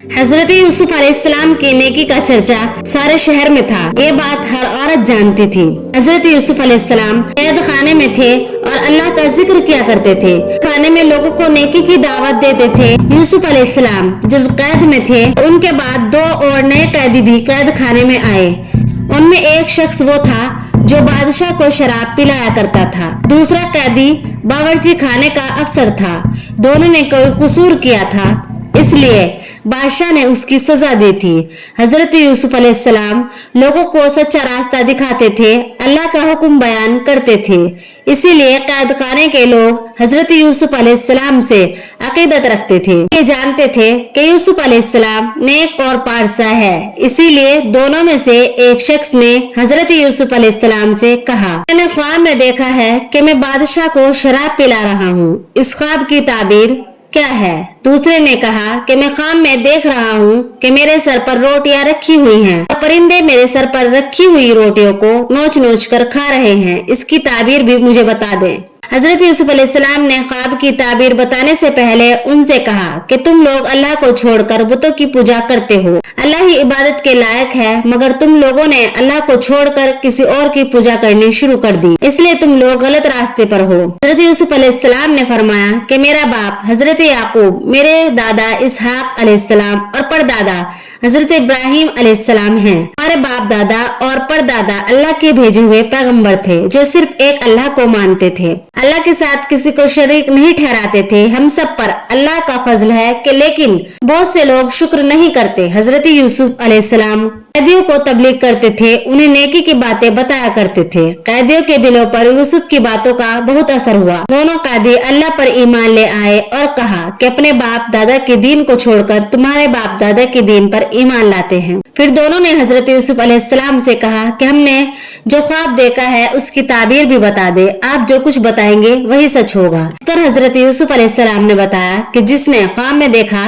हजरत यूसुफ अलैहिस्सलाम की नेकी का चर्चा सारे शहर में था। ये बात हर औरत जानती थी। हजरत यूसुफ अलैहिस्सलाम कैद खाने में थे और अल्लाह का जिक्र किया करते थे। खाने में लोगों को नेकी की दावत देते थे। यूसुफ अलैहिस्सलाम जब कैद में थे, उनके बाद 2 और नए कैदी भी कैद खाने में आए। उनमें एक शख्स वो था जो बादशाह को शराब पिलाया करता था। दूसरा कैदी बावर्ची खाने का अफसर था। दोनों ने कोई कसूर किया था, इसलिए बादशाह ने उसकी सजा दी थी। हजरत यूसुफ अलैहिस्सलाम लोगों को सच्चा रास्ता दिखाते थे, अल्लाह का हुक्म बयान करते थे। इसीलिए कैद खाने के लोग हजरत यूसुफ अलैहिस्सलाम से अकीदत रखते थे। ये जानते थे कि यूसुफ अलैहिस्सलाम नेक और पारसा है। इसीलिए दोनों में से एक शख्स ने हजरत यूसुफ अलैहिस्सलाम से कहा, मैंने ख्वाब में देखा है कि मैं बादशाह को शराब पिला रहा हूँ। इस ख्वाब की ताबीर क्या है? दूसरे ने कहा कि मैं ख्वाब में देख रहा हूँ कि मेरे सर पर रोटियां रखी हुई हैं और परिंदे मेरे सर पर रखी हुई रोटियों को नोच नोच कर खा रहे हैं। इसकी ताबीर भी मुझे बता दें। हजरत यूसुफ अलैहिस्सलाम ने ख्वाब की ताबीर बताने से पहले उनसे कहा कि तुम लोग अल्लाह को छोड़कर बुतों की पूजा करते हो। अल्लाह ही इबादत के लायक है, मगर तुम लोगों ने अल्लाह को छोड़कर किसी और की पूजा करनी शुरू कर दी, इसलिए तुम लोग गलत रास्ते पर हो। हजरत यूसुफ अलैहिस्सलाम ने फरमाया कि मेरा बाप हजरत याकूब, मेरे दादा इसहाक अलैहिस्सलाम और परदादा हजरत इब्राहिम अलैहिस्सलाम हैं। हमारे बाप दादा और परदादा अल्लाह के भेजे हुए पैगंबर थे जो सिर्फ एक अल्लाह को मानते थे, अल्लाह के साथ किसी को शरीक नहीं ठहराते थे। हम सब पर अल्लाह का फजल है कि लेकिन बहुत से लोग शुक्र नहीं करते। हजरत यूसुफ अलैहिस्सलाम कैदियों को तबलीग करते थे, उन्हें नेकी की बातें बताया करते थे। कैदियों के दिलों पर यूसुफ की बातों का बहुत असर हुआ। दोनों कैदी अल्लाह पर ईमान ले आए और कहा कि अपने बाप दादा के दीन को छोड़कर तुम्हारे बाप दादा के दीन पर ईमान लाते हैं। फिर दोनों ने हजरत यूसुफ अलैहिस्सलाम से कहा कि हमने जो ख्वाब देखा है उसकी ताबीर भी बता दे, आप जो कुछ बताएंगे वही सच होगा। इस पर हजरत यूसुफ अलैहिस्सलाम ने बताया कि जिसने ख्वाब में देखा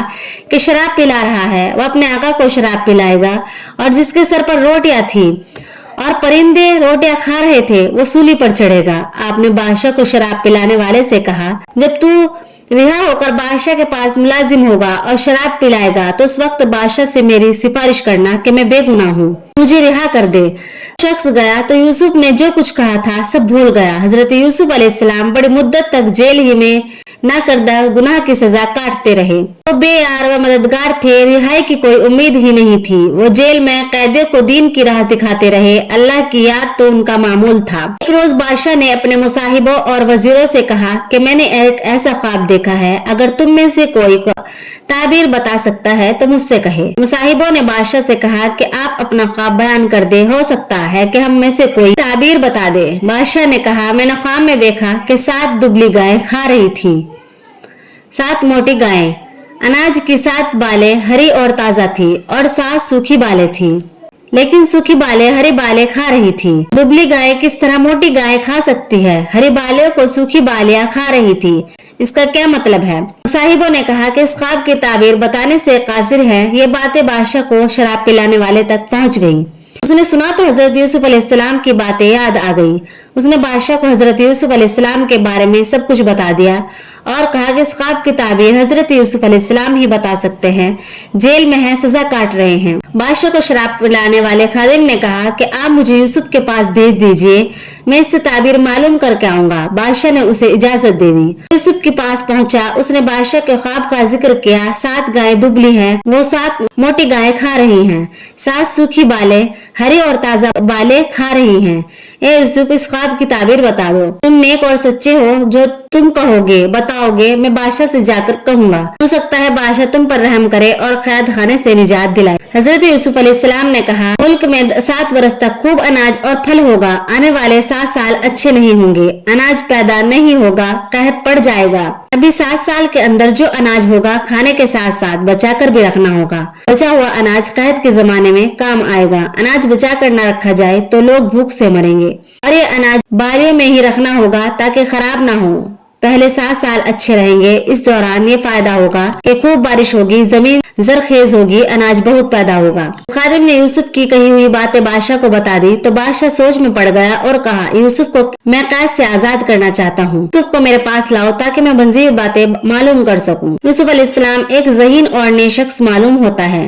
कि शराब पिला रहा है वह अपने आका को शराब पिलाएगा, और जिसके सर पर रोटियां थी और परिंदे रोटियां खा रहे थे वो सूली पर चढ़ेगा। आपने बादशाह को शराब पिलाने वाले से कहा, जब तू रिहा होकर बादशाह के पास मुलाजिम होगा और शराब पिलाएगा तो उस वक्त बादशाह से मेरी सिफारिश करना कि मैं बेगुनाह हूँ, मुझे रिहा कर दे। शख्स गया तो यूसुफ ने जो कुछ कहा था सब भूल गया। हजरत यूसुफ अलैहिस्सलाम बड़ी मुद्दत तक जेल ही में ना करदा गुनाह की सजा काटते रहे। वो बेयार व मददगार थे, रिहाई की कोई उम्मीद ही नहीं थी। वो जेल में कैदियों को दीन की राह दिखाते रहे। अल्लाह की याद तो उनका मामूल था। एक रोज बादशाह ने अपने मुसाहिबों और वजीरों से कहा कि मैंने एक ऐसा ख्वाब देखा है, अगर तुम में से कोई ताबीर बता सकता है तो मुझसे कहे। मुसाहिबों ने बादशाह से कहा कि आप अपना ख्वाब बयान कर दे, हो सकता है कि हम में से कोई ताबीर बता दे। बादशाह ने कहा, मैंने ख्वाब में देखा कि 7 दुबली गायें खा रही थी, 7 मोटी गायें, अनाज की 7 बालें हरी और ताजा थी और 7 सूखी बालें थी, लेकिन सूखी बालें हरी बालें खा रही थी। दुबली गाय किस तरह मोटी गाय खा सकती है? हरी बालों को सूखी बालियां खा रही थी, इसका क्या मतलब है? साहिबों ने कहा कि इस ख्वाब की ताबीर बताने से कासिर है। ये बातें बादशाह को शराब पिलाने वाले तक पहुंच गई। उसने सुना तो हजरत यूसुफ अलैहिस्सलाम की बातें याद आ गई। उसने बादशाह को हजरत यूसुफ अलैहिस्सलाम के बारे में सब कुछ बता दिया और कहा कि इस ख्वाब की ताबीर हजरत यूसुफ अलैहिस्सलाम ही बता सकते हैं। जेल में है, सजा काट रहे हैं। बादशाह को शराब पिलाने वाले खादिम ने कहा कि आप मुझे यूसुफ के पास भेज दीजिए, मैं इससे ताबीर मालूम करके आऊंगा। बादशाह ने उसे इजाजत दे दी। यूसुफ के पास पहुंचा, उसने बादशाह के ख्वाब का जिक्र किया। 7 गायें दुबली हैं, वो 7 मोटी गायें खा रही हैं, 7 सूखी बालें हरी और ताजा बालें खा रही हैं। ए यूसुफ, इस ख्वाब की ताबीर बता दो। तुम नेक और सच्चे हो, जो तुम कहोगे बताओगे मैं बादशाह से जाकर कहूंगा। हो सकता है बादशाह तुम पर रहम करे और कैद खाने से निजात दिलाए। हजरत यूसुफ अलैहिस्सलाम ने कहा, मुल्क में 7 बरस तक खूब अनाज और फल होगा। आने वाले 7 साल अच्छे नहीं होंगे, अनाज पैदा नहीं होगा, कहत पड़ जाएगा। अभी 7 साल के अंदर जो अनाज होगा खाने के साथ साथ बचा कर भी रखना होगा। बचा हुआ अनाज कहत के जमाने में काम आएगा। अनाज बचा कर न रखा जाए तो लोग भूख से मरेंगे, और ये अनाज बारियों में ही रखना होगा ताकि खराब ना हो। पहले 7 साल अच्छे रहेंगे। इस दौरान ये फायदा होगा कि खूब बारिश होगी, जमीन जरखेज होगी, अनाज बहुत पैदा होगा। खादिम ने यूसुफ की कही हुई बातें बादशाह को बता दी तो बादशाह सोच में पड़ गया और कहा, यूसुफ को मैं कैद से आजाद करना चाहता हूँ। यूसुफ को मेरे पास लाओ ताकि मैं मज़ीद बातें मालूम कर सकूँ। यूसुफ अलैहिस्सलाम एक ज़हीन और नेक शख्स मालूम होता है।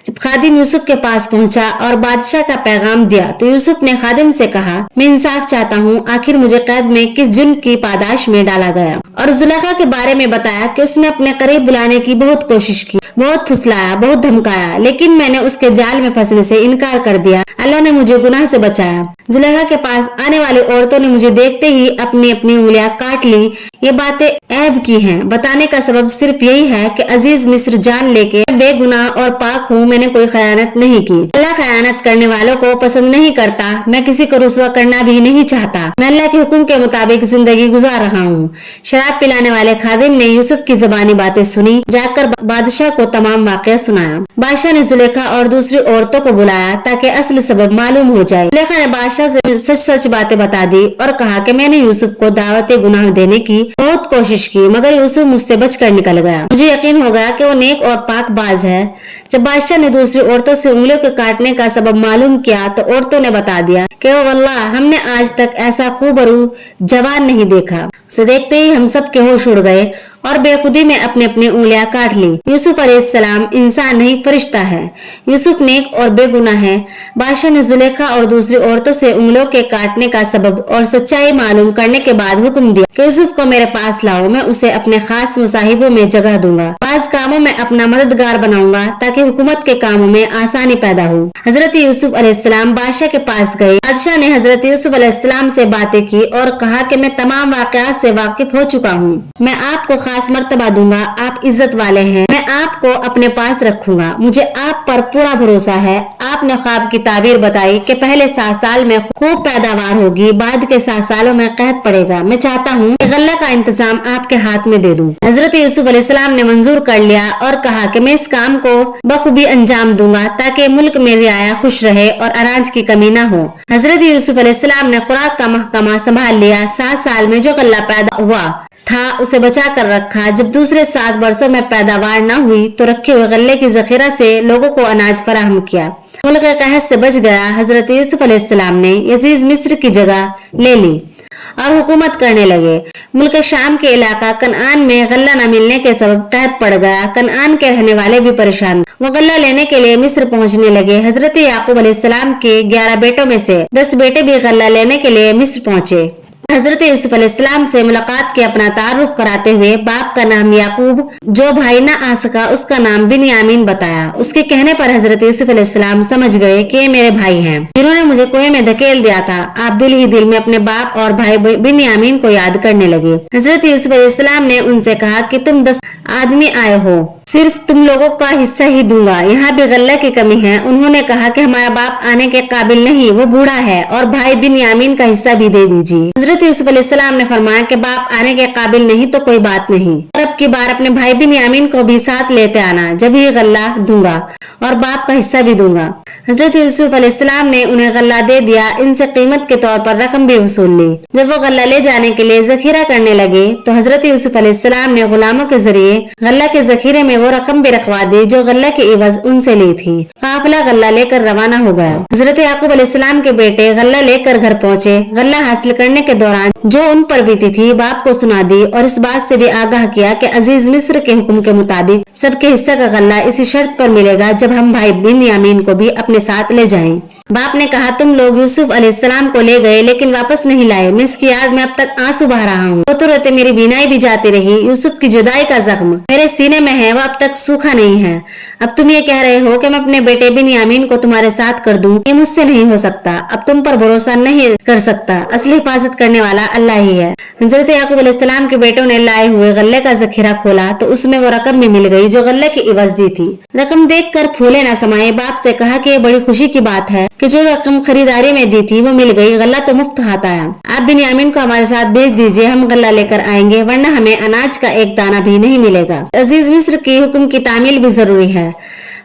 जब खादिम यूसुफ के पास पहुंचा और बादशाह का पैगाम दिया तो यूसुफ ने खादिम से कहा, मैं इंसाफ चाहता हूँ, आखिर मुझे कैद में किस जुर्म की पादाश में डाला गया। और जुलेखा के बारे में बताया कि उसने अपने करीब बुलाने की बहुत कोशिश की, बहुत फुसलाया, बहुत धमकाया, लेकिन मैंने उसके जाल में फंसने से इनकार कर दिया। अल्लाह ने मुझे गुनाह से बचाया। जुलेखा के पास आने वाली औरतों ने मुझे देखते ही अपनी अपनी उंगलियां काट ली। ये बातें ऐब की हैं। बताने का सबब सिर्फ यही है कि अजीज मिस्र जान लेके बेगुनाह और पाक हूँ, मैंने कोई खयानत नहीं की। अल्लाह खयानत करने वालों को पसंद नहीं करता। मैं किसी को रुसवा करना भी नहीं चाहता। मैं अल्लाह के हुक्म के मुताबिक जिंदगी गुजार रहा हूँ। शराब पिलाने वाले खादिम ने यूसुफ की ज़बानी बातें सुनी, जाकर बादशाह को तमाम वाक़या सुनाया। बादशाह ने जुलेखा और दूसरी औरतों को बुलाया ताकि असल सबब मालूम हो जाए। जुलेखा ने बादशाह से सच सच बातें बता दी और कहा कि मैंने यूसुफ को दावत गुनाह देने की बहुत कोशिश की, मगर यूसुफ मुझसे बचकर निकल गया। मुझे यकीन हो गया कि वो नेक और पाक बाज है। जब बादशाह ने दूसरी औरतों से उंगलियों के काटने का सबब मालूम किया तो औरतों ने बता दिया कि वल्लाह हमने आज तक ऐसा खूबरू जवान नहीं देखा। उसे देखते ही हम सब के होश उड़ गए और बेखुदी में अपने अपने उंगलियां काट ली। यूसुफ अलैहिस्सलाम इंसान नहीं फरिश्ता है। यूसुफ नेक और बेगुनाह है। बादशाह ने जुलेखा और दूसरी औरतों से उंगलियों के काटने का सबब और सच्चाई मालूम करने के बाद हुक्म दिया कि यूसुफ को मेरे पास लाओ, मैं उसे अपने खास मुसाहिबों में जगह दूंगा। बाज कामों में अपना मददगार बनाऊंगा ताकि हुकूमत के कामों में आसानी पैदा हो। हजरत यूसुफ अलैहिस्सलाम बादशाह के पास गए। बादशाह ने हजरत यूसुफ अलैहिस्सलाम से बातें की और कहा कि मैं तमाम वाक़यात से वाकिफ हो चुका हूँ। मैं आपको खास मर्तबा दूंगा। आप इज्जत वाले हैं। मैं आपको अपने पास रखूंगा। मुझे आप पर पूरा भरोसा है। आपने ख्वाब की ताबीर बताई कि पहले 7 साल में खूब पैदावार होगी, बाद के 7 सालों में कहत पड़ेगा। मैं चाहता हूँ कि गल्ला का इंतजाम आपके हाथ में दे दूं। हजरत यूसुफ अलैहिस्सलाम ने मंजूर कर लिया और कहा कि मैं इस काम को बखूबी अंजाम दूंगा ताकि मुल्क में रियाया खुश रहे और अनाज की कमी न हो। हजरत यूसुफ अलैहिस्सलाम ने खुराक का महकमा संभाल लिया। 7 साल में जो गल्ला पैदा हुआ था उसे बचा कर रखा। जब दूसरे 7 वर्षों में पैदावार न हुई तो रखे हुए गल्ले की जखीरा से लोगों को अनाज फराहम किया। मुल्क कहत से बच गया। हजरत यूसुफ अलैहिस्सलाम ने यजीज मिस्र की जगह ले ली और हुकूमत करने लगे। मुल्क शाम के इलाका कनान में गल्ला न मिलने के सबब कहत पड़ गया। कनान के रहने वाले भी परेशान। वो गल्ला लेने के लिए मिस्र पहुंचने लगे। हजरत याकूब अलैहिस्सलाम के 11 बेटों में से 10 बेटे भी गल्ला लेने के लिए मिस्र पहुंचे। हजरत यूसुफ अलैहिस्सलाम से मुलाकात के अपना तारुफ कराते हुए बाप का नाम याकूब, जो भाई न आ सका उसका नाम बिन्यामीन बताया। उसके कहने पर हजरत यूसुफ अलैहिस्सलाम समझ गए कि ये मेरे भाई हैं, जिन्होंने मुझे कुएं में धकेल दिया था। आप दिल ही दिल में अपने बाप और भाई बिन्यामीन को याद करने लगे। हजरत यूसुफ अलैहिस्सलाम ने उनसे कहा कि तुम 10 आदमी आए हो, सिर्फ तुम लोगों का हिस्सा ही दूंगा। यहाँ भी गल्ला की कमी है। उन्होंने कहा कि हमारा बाप आने के काबिल नहीं, वो बूढ़ा है, और भाई बिन्यामीन का हिस्सा भी दे दीजिए। हजरत यूसुफ अलैहिस्सलाम ने फरमाया कि बाप आने के काबिल नहीं तो कोई बात नहीं, अब की बार अपने भाई बिन्यामीन को भी साथ लेते आना, जब ये गल्ला दूंगा और बाप का हिस्सा भी दूंगा। हजरत यूसुफ अलैहिस्सलाम ने उन्हें गल्ला दे दिया। इनसे कीमत के तौर पर रकम भी वसूल ली। जब वो गल्ला ले जाने के लिए जखीरा करने लगे तो हजरत यूसुफ अलैहिस्सलाम ने गुलामों के जरिए गल्ला के जखीरे में वो रकम भी रखवा दी जो गल्ला के इवज उनसे ली थी। काफिला गल्ला लेकर रवाना हो गया। हजरत याकूब अलैहिस्सलाम के बेटे गल्ला लेकर घर पहुँचे। गल्ला हासिल करने के दौरान जो उन पर बीती थी बाप को सुना दी और इस बात से भी आगाह किया कि अजीज मिस्र के हुक्म के मुताबिक सबके हिस्सा का गल्ला इसी शर्त पर मिलेगा जब हम भाई बिन्यामीन को भी अपने साथ ले जाएं। बाप ने कहा, तुम लोग यूसुफ अलैहिस्सलाम को ले गए लेकिन वापस नहीं लाए। मैं इसकी आग में अब तक आंसू बहा रहा हूँ। रोते रोते मेरी बीनाई भी जाती रही। यूसुफ की जुदाई का जख्म मेरे सीने में है, वो अब तक सूखा नहीं है। अब तुम ये कह रहे हो कि मैं अपने बेटे बिन्यामीन को तुम्हारे साथ कर दूं, ये मुझसे नहीं हो सकता। अब तुम पर भरोसा नहीं कर सकता। असली हिफाजत करने वाला अल्लाह ही है। हजरत याकूब अलैहिस्सलाम के बेटों ने लाए हुए गल्ले का जखीरा खोला तो उसमें वो रकम भी मिल गई जो गल्ले की इवज दी थी। रकम देखकर फूले न समाये। बाप से कहा कि ये बड़ी खुशी की बात है कि जो रकम खरीदारी में दी थी वो मिल गई। गल्ला तो मुफ्त हाथ आया। आप बिन्यामीन को हमारे साथ भेज दीजिए, हम गल्ला लेकर आएंगे, वरना हमें अनाज का एक दाना भी नहीं मिलेगा। अजीज मिस्र की हुक्म की तामील भी जरूरी है।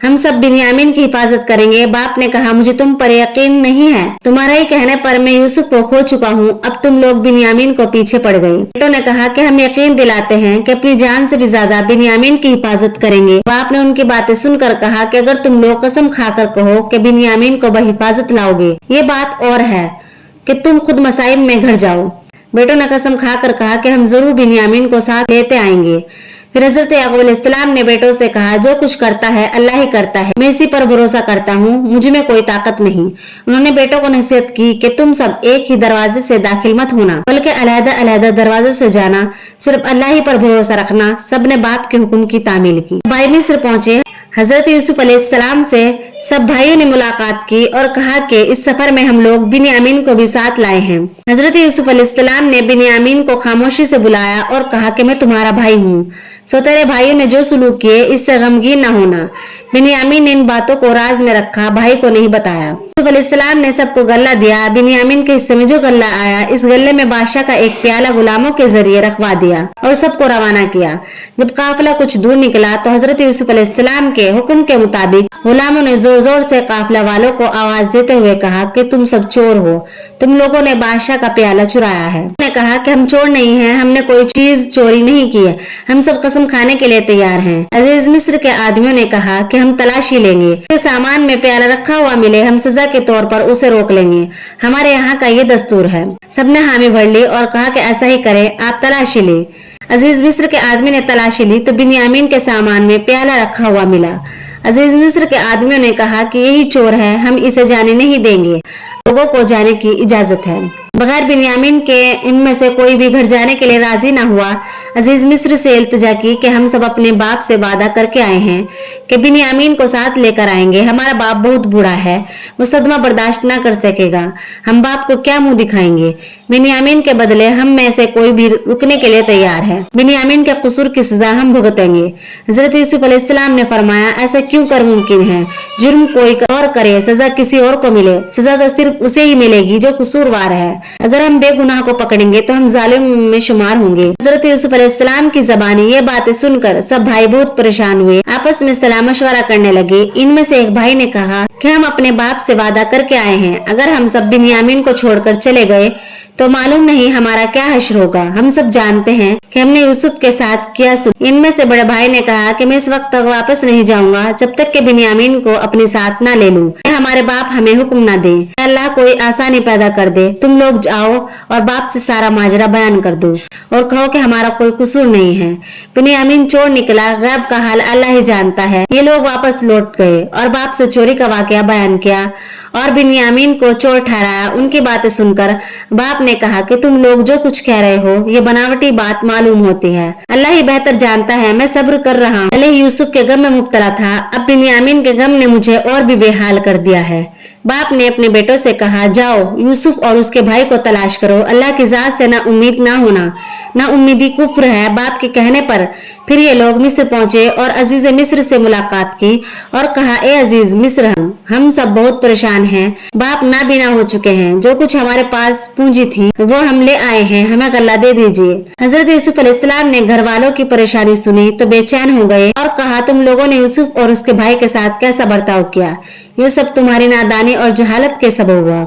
हम सब बिन्यामीन की हिफाजत करेंगे। बाप ने कहा, मुझे तुम पर यकीन नहीं है, तुम्हारा ही कहने पर मैं यूसुफ को खो चुका हूँ, अब तुम लोग बिन्यामीन को पीछे पड़ गए। बेटों ने कहा कि हम यकीन दिलाते हैं कि अपनी जान से भी ज्यादा बिन्यामीन की हिफाजत करेंगे। बाप ने उनकी बातें सुनकर कहा कि अगर तुम लोग कसम खाकर कहो कि बिन्यामीन को बहिफाजत लाओगे, ये बात और है कि तुम खुद मसाइब में घिर जाओ। बेटों ने कसम खाकर कहा कि हम जरूर बिन्यामीन को साथ लेते आएंगे। फिर हजरत याकूब अलैहिस्सलाम ने बेटों से कहा, जो कुछ करता है अल्लाह ही करता है, मैं इसी पर भरोसा करता हूँ, मुझ में कोई ताकत नहीं। उन्होंने बेटों को नसीहत की कि तुम सब एक ही दरवाजे से दाखिल मत होना, बल्कि अलग अलग दरवाजे से जाना, सिर्फ अल्लाह ही पर भरोसा रखना। सब ने बाप के हुक्म की तामील की। भाई मिस्र पहुंचे। हजरत यूसुफ अलैहिस्सलाम से सब भाइयों ने मुलाकात की और कहा कि इस सफर में हम लोग बिन्यामीन को भी साथ लाए हैं। हजरत यूसुफ अलैहिस्सलाम ने बिन्यामीन को खामोशी से बुलाया और कहा कि मैं तुम्हारा भाई हूँ, सो तेरे भाइयों ने जो सुलूक किए इससे गमगीन न होना। बिन्यामीन ने इन बातों को राज में रखा, भाई को नहीं बताया। यूसुफ अलैहिस्सलाम ने सबको गल्ला दिया। बिन्यामीन के हिस्से में जो गल्ला आया, इस गल्ले में बादशाह का एक प्याला गुलामों के जरिए रखवा दिया और सबको रवाना किया। जब काफिला कुछ दूर निकला तो हजरत यूसुफ अलैहिस्सलाम के हुक्म के मुताबिक गुलामों ने जोर जोर से काफिला वालों को आवाज देते हुए कहा कि तुम सब चोर हो, तुम लोगों ने बादशाह का प्याला चुराया है। उन्होंने कहा कि हम चोर नहीं हैं, हमने कोई चीज चोरी नहीं की है, हम सब कसम खाने के लिए तैयार हैं। अजीज मिस्र के आदमियों ने कहा कि हम तलाशी लेंगे, के सामान में प्याला रखा हुआ मिले हम सजा के तौर पर उसे रोक लेंगे, हमारे यहाँ का ये दस्तूर है। सबने हामी भर ली और कहा कि ऐसा ही करें, आप तलाशी ले। अजीज मिस्र के आदमी ने तलाशी ली तो बिन्यामीन के सामान में प्याला रखा हुआ मिला। अजीज मिस्र के आदमियों ने कहा कि यही चोर है, हम इसे जाने नहीं देंगे, लोगों को जाने की इजाजत है। बगैर बिन्यामीन के इनमें से कोई भी घर जाने के लिए राजी ना हुआ। अजीज मिस्र से इल्तिजा की कि हम सब अपने बाप से वादा करके आए हैं कि बिन्यामीन को साथ लेकर आएंगे, हमारा बाप बहुत बूढ़ा है, वो सदमा बर्दाश्त ना कर सकेगा, हम बाप को क्या मुंह दिखाएंगे। बिन्यामीन के बदले हम में से कोई भी रुकने के लिए तैयार है, बिन्यामीन के कसूर की सजा हम भुगतेंगे। हजरत यूसुफ अलैहिस्सलाम ने फरमाया, ऐसा क्यों कर मुमकिन है, जुर्म कोई और करे सजा किसी और को मिले, सजा तो सिर्फ उसे ही मिलेगी जो कसूरवार है। अगर हम बेगुनाह को पकड़ेंगे तो हम जालिम में शुमार होंगे। हजरत यूसुफ अलैहिस्सलाम की ज़बानी ये बातें सुनकर सब भाई बहुत परेशान हुए, आपस में सलाह मशवरा करने लगे। इनमें से एक भाई ने कहा कि हम अपने बाप से वादा करके आए हैं, अगर हम सब बिन्यामीन को छोड़कर चले गए तो मालूम नहीं हमारा क्या हश्र होगा। हम सब जानते हैं कि हमने यूसुफ के साथ किया सुलूक। इनमें से बड़े भाई ने कहा कि मैं इस वक्त तक वापस नहीं जाऊंगा जब तक कि बिन्यामीन को अपने साथ ना ले लूं, हमारे बाप हमें हुक्म ना दे, अल्लाह कोई आसानी पैदा कर दे। तुम लोग जाओ और बाप से सारा माजरा बयान कर दो और कहो कि हमारा कोई कसूर नहीं है। बिन्यामीन चोर निकला, गैब का हाल अल्लाह ही जानता है। ये लोग वापस लौट गए और बाप से चोरी का वाकया बयान किया और बिन्यामीन को चोर ठहराया। उनकी बातें सुनकर बाप ने कहा कि तुम लोग जो कुछ कह रहे हो ये बनावटी बात मालूम होती है, अल्लाह ही बेहतर जानता है, मैं सब्र कर रहा हूँ। पहले यूसुफ के गम में मुब्तला था, अब बिन्यामीन के गम ने मुझे और भी बेहाल कर दिया है। बाप ने अपने बेटों से कहा, जाओ यूसुफ और उसके भाई को तलाश करो, अल्लाह की जात से ना उम्मीद ना होना, ना उम्मीदी कुफ्र है। बाप के कहने पर फिर ये लोग मिस्र पहुंचे और अजीज मिस्र से मुलाकात की और कहा, ए अजीज मिस्र, हम सब बहुत परेशान हैं, बाप नाबीना हो चुके हैं, जो कुछ हमारे पास पूंजी थी वो हम ले आए हैं, हमें गल्ला दे दीजिए। हजरत यूसुफ अलैहिस्सलाम ने घर वालों की परेशानी सुनी तो बेचैन हो गए और कहा, तुम लोगों ने यूसुफ और उसके भाई के साथ कैसा बर्ताव किया, ये सब तुम्हारी नादानी और जहालत के सबब हुआ।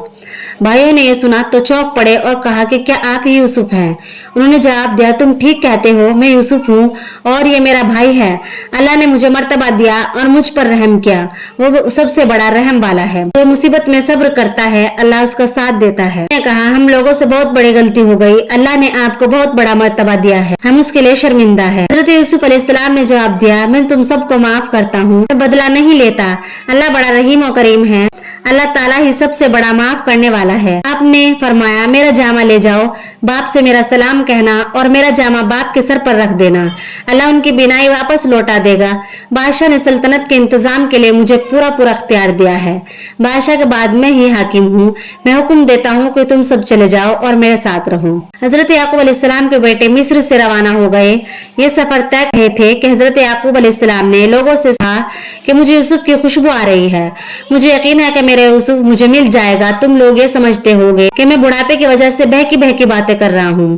भाइयों ने ये सुना तो चौंक पड़े और कहा कि क्या आप ही यूसुफ हैं? उन्होंने जवाब दिया, तुम ठीक कहते हो, मैं यूसुफ हूँ और ये मेरा भाई है। अल्लाह ने मुझे मर्तबा दिया और मुझ पर रहम किया, वो सबसे बड़ा रहम वाला है। तो मुसीबत में सब्र करता है, अल्लाह उसका साथ देता है। मैंने कहा, हम लोगों से बहुत बड़ी गलती हो गई, अल्लाह ने आपको बहुत बड़ा मर्तबा दिया है, हम उसके लिए शर्मिंदा है। हजरत यूसुफ अलैहिस्सलाम ने जवाब दिया, मैं तुम सबको माफ करता हूँ, बदला नहीं लेता, अल्लाह बड़ा रहीम और करीम है, अल्लाह ताला ही सबसे बड़ा माफ करने वाला है। आपने फरमाया, मेरा जामा ले जाओ, बाप से मेरा सलाम कहना और मेरा जामा बाप के सर पर रख देना, अल्लाह उनकी बिनाई वापस लौटा देगा। बादशाह ने सल्तनत के इंतजाम के लिए मुझे पूरा पूरा अख्तियार दिया है, बादशाह के बाद मैं ही हाकिम हूँ, मैं हुक्म देता हूँ कि तुम सब चले जाओ और मेरे साथ रहो। हजरत याकूब अलैहिस्सलाम के बेटे मिस्र से रवाना हो गए। ये सफर तय थे कि हजरत याकूब अलैहिस्सलाम ने लोगों से कहा कि मुझे यूसुफ की खुशबू आ रही है मुझे यकीन है कि मेरे यूसुफ मुझे मिल जाएगा। तुम लोग ये समझते होंगे कि मैं बुढ़ापे की वजह से बहकी बहकी बातें कर रहा हूँ।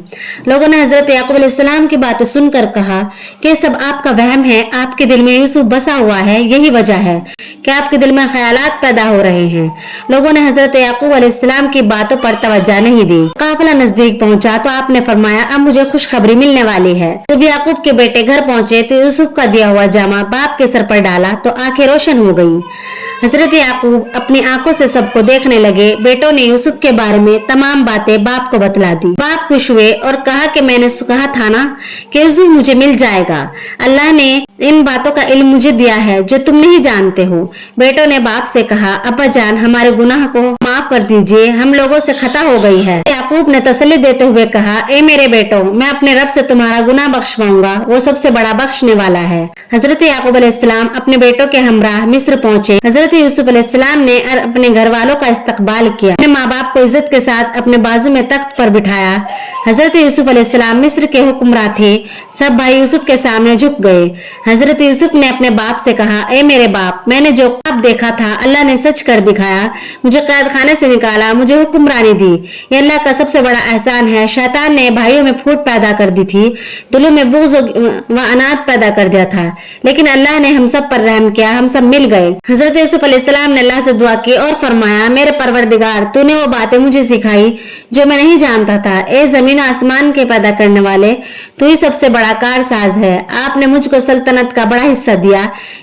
लोगों ने हजरत याकूब अलैहिस्सलाम की बातें सुनकर कहा कि सब आपका वहम है, आपके दिल में यूसुफ बसा हुआ है, यही वजह है कि आपके दिल में ख्यालात पैदा हो रहे हैं। लोगों ने हजरत याकूब अलैहिस्सलाम की बातों पर तवज्जो नहीं दी। काफिला नजदीक पहुंचा तो आपने फरमाया अब मुझे खुशखबरी मिलने वाली है। जब याकूब के बेटे घर पहुंचे तो यूसुफ का दिया हुआ जामा बाप के सर पर डाला तो आंखें रोशन हो गई। हजरत याकूब अपनी आंखों से सबको देखने लगे। बेटों ने यूसुफ के बारे में तमाम बातें बाप को बतला दी। बाप खुश हुए और कहा कि मैंने कहा था ना कि यूसुफ मुझे मिल जाएगा। अल्लाह ने इन बातों का इल्म मुझे दिया है जो तुम नहीं जानते हो। बेटों ने बाप से कहा अब्बा जान हमारे गुनाह को माफ कर दीजिए, हम लोगों से खता हो गई है। याकूब ने तसल्ली देते हुए कहा ए मेरे बेटो, मैं अपने रब से तुम्हारा गुनाह बख्शवाऊंगा, वो सबसे बड़ा बख्शने वाला है। हजरत याकूब अलैहिस्सलाम अपने बेटों के हमराह मिस्र पहुंचे। हजरत यूसुफ अलैहिस्सलाम ने अपने घर वालों का इस्तकबाल किया। अपने माँ बाप को इज्जत के साथ अपने बाजू में तख्त पर बिठाया। हजरत यूसुफ अलैहिस्सलाम मिस्र के हुक्मरां थे। सब भाई यूसुफ के सामने झुक गए। हजरत यूसुफ ने अपने बाप से कहा ए मेरे बाप, मैंने जो ख्वाब देखा था अल्लाह ने सच कर दिखाया। मुझे कैद खाने से निकाला, मुझे हुक्मरानी दी। ये अल्लाह का सबसे बड़ा एहसान है। शैतान ने भाइयों में फूट पैदा कर दी थी, दिलों में बुग़्ज़ व अनाद पैदा कर दिया था, लेकिन अल्लाह ने हम सब पर रहम किया, हम सब मिल गए। हजरत यूसुफ अलैहिस्सलाम ने अल्लाह से दुआ की और फरमाया मेरे परवरदिगार, तूने वो बातें मुझे सिखाई जो मैं नहीं जानता था। ए जमीन आसमान के पैदा करने वाले, तू ही सबसे बड़ा कारसाज है। आपने मुझको सल्तनत का बड़ा हिस्सा दिया,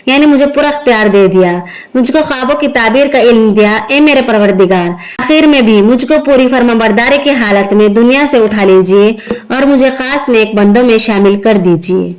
यानी मुझे पूरा इख्तियार दे दिया। मुझको ख्वाबों की ताबीर का इल्म दिया। ए मेरे परवरदिगार, आखिर में भी मुझको पूरी फर्माबरदारी की हालत में दुनिया से उठा लीजिए और मुझे खास नेक बंदों में शामिल कर दीजिए।